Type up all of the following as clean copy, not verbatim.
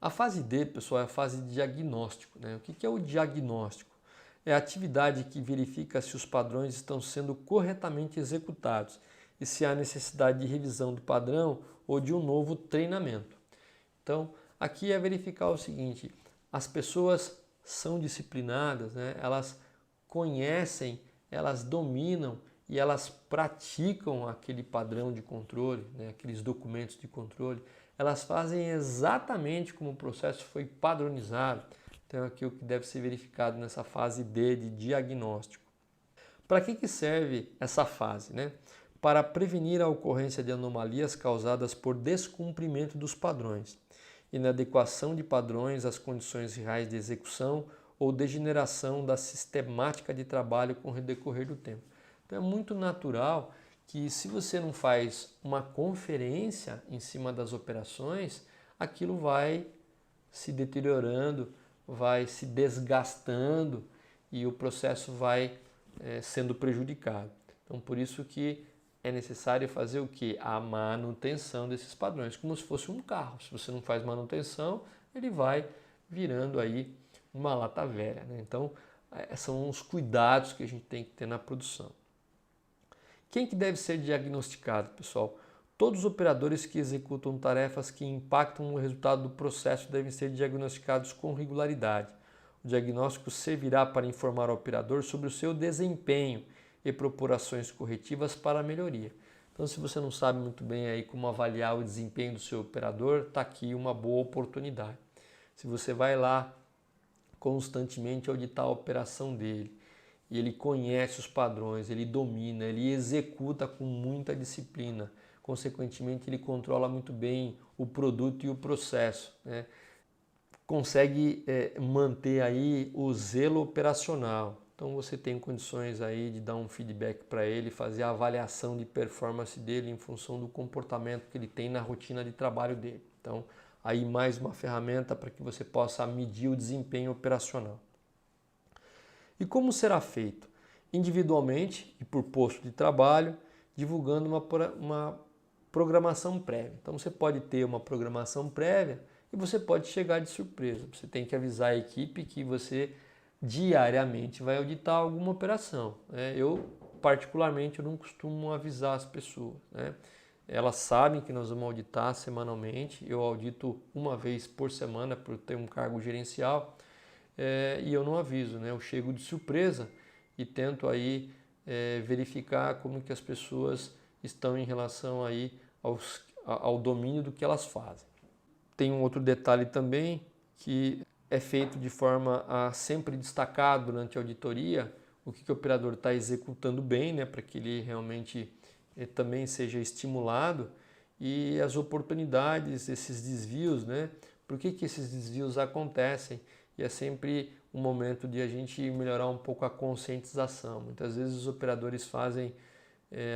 A fase D, pessoal, é a fase de diagnóstico, né? O que é o diagnóstico? É a atividade que verifica se os padrões estão sendo corretamente executados e se há necessidade de revisão do padrão ou de um novo treinamento. Então, aqui é verificar o seguinte: as pessoas são disciplinadas, né? Elas conhecem, elas dominam e elas praticam aquele padrão de controle, né? Aqueles documentos de controle. Elas fazem exatamente como o processo foi padronizado. Então, aqui é o que deve ser verificado nessa fase D de diagnóstico. Para que serve essa fase, né? Para prevenir a ocorrência de anomalias causadas por descumprimento dos padrões, inadequação de padrões às condições reais de execução ou degeneração da sistemática de trabalho com o decorrer do tempo. Então é muito natural que, se você não faz uma conferência em cima das operações, aquilo vai se deteriorando, vai se desgastando e o processo vai sendo prejudicado. Então, por isso que é necessário fazer o que? A manutenção desses padrões, como se fosse um carro. Se você não faz manutenção, ele vai virando aí uma lata velha, né? Então, são os cuidados que a gente tem que ter na produção. Quem que deve ser diagnosticado, pessoal? Todos os operadores que executam tarefas que impactam o resultado do processo devem ser diagnosticados com regularidade. O diagnóstico servirá para informar o operador sobre o seu desempenho e propor ações corretivas para a melhoria. Então, se você não sabe muito bem aí como avaliar o desempenho do seu operador, está aqui uma boa oportunidade. Se você vai lá constantemente auditar a operação dele, e ele conhece os padrões, ele domina, ele executa com muita disciplina, consequentemente ele controla muito bem o produto e o processo, né? Consegue manter aí o zelo operacional. Então você tem condições aí de dar um feedback para ele, fazer a avaliação de performance dele em função do comportamento que ele tem na rotina de trabalho dele. Então aí mais uma ferramenta para que você possa medir o desempenho operacional. E como será feito? Individualmente e por posto de trabalho, divulgando uma programação prévia. Então você pode ter uma programação prévia e você pode chegar de surpresa. Você tem que avisar a equipe que você diariamente vai auditar alguma operação, né? Eu, particularmente, eu não costumo avisar as pessoas, né? Elas sabem que nós vamos auditar semanalmente. Eu audito uma vez por semana por ter um cargo gerencial. E eu não aviso, né? Eu chego de surpresa e tento aí verificar como que as pessoas estão em relação aí ao domínio do que elas fazem. Tem um outro detalhe também que é feito de forma a sempre destacar durante a auditoria o que o operador está executando bem, né? Para que ele realmente também seja estimulado, e as oportunidades, esses desvios, né? Por que esses desvios acontecem? E é sempre um momento de a gente melhorar um pouco a conscientização. Muitas vezes os operadores fazem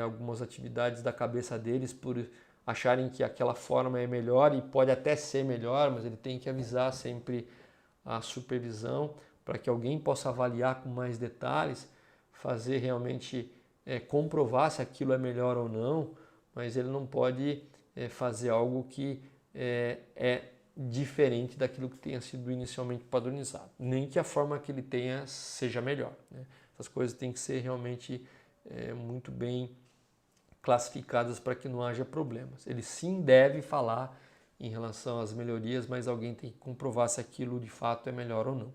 algumas atividades da cabeça deles por acharem que aquela forma é melhor, e pode até ser melhor, mas ele tem que avisar sempre a supervisão para que alguém possa avaliar com mais detalhes, fazer realmente comprovar se aquilo é melhor ou não, mas ele não pode fazer algo que é diferente daquilo que tenha sido inicialmente padronizado, nem que a forma que ele tenha seja melhor, né? Essas coisas têm que ser realmente muito bem classificadas para que não haja problemas. Ele sim deve falar em relação às melhorias, mas alguém tem que comprovar se aquilo de fato é melhor ou não.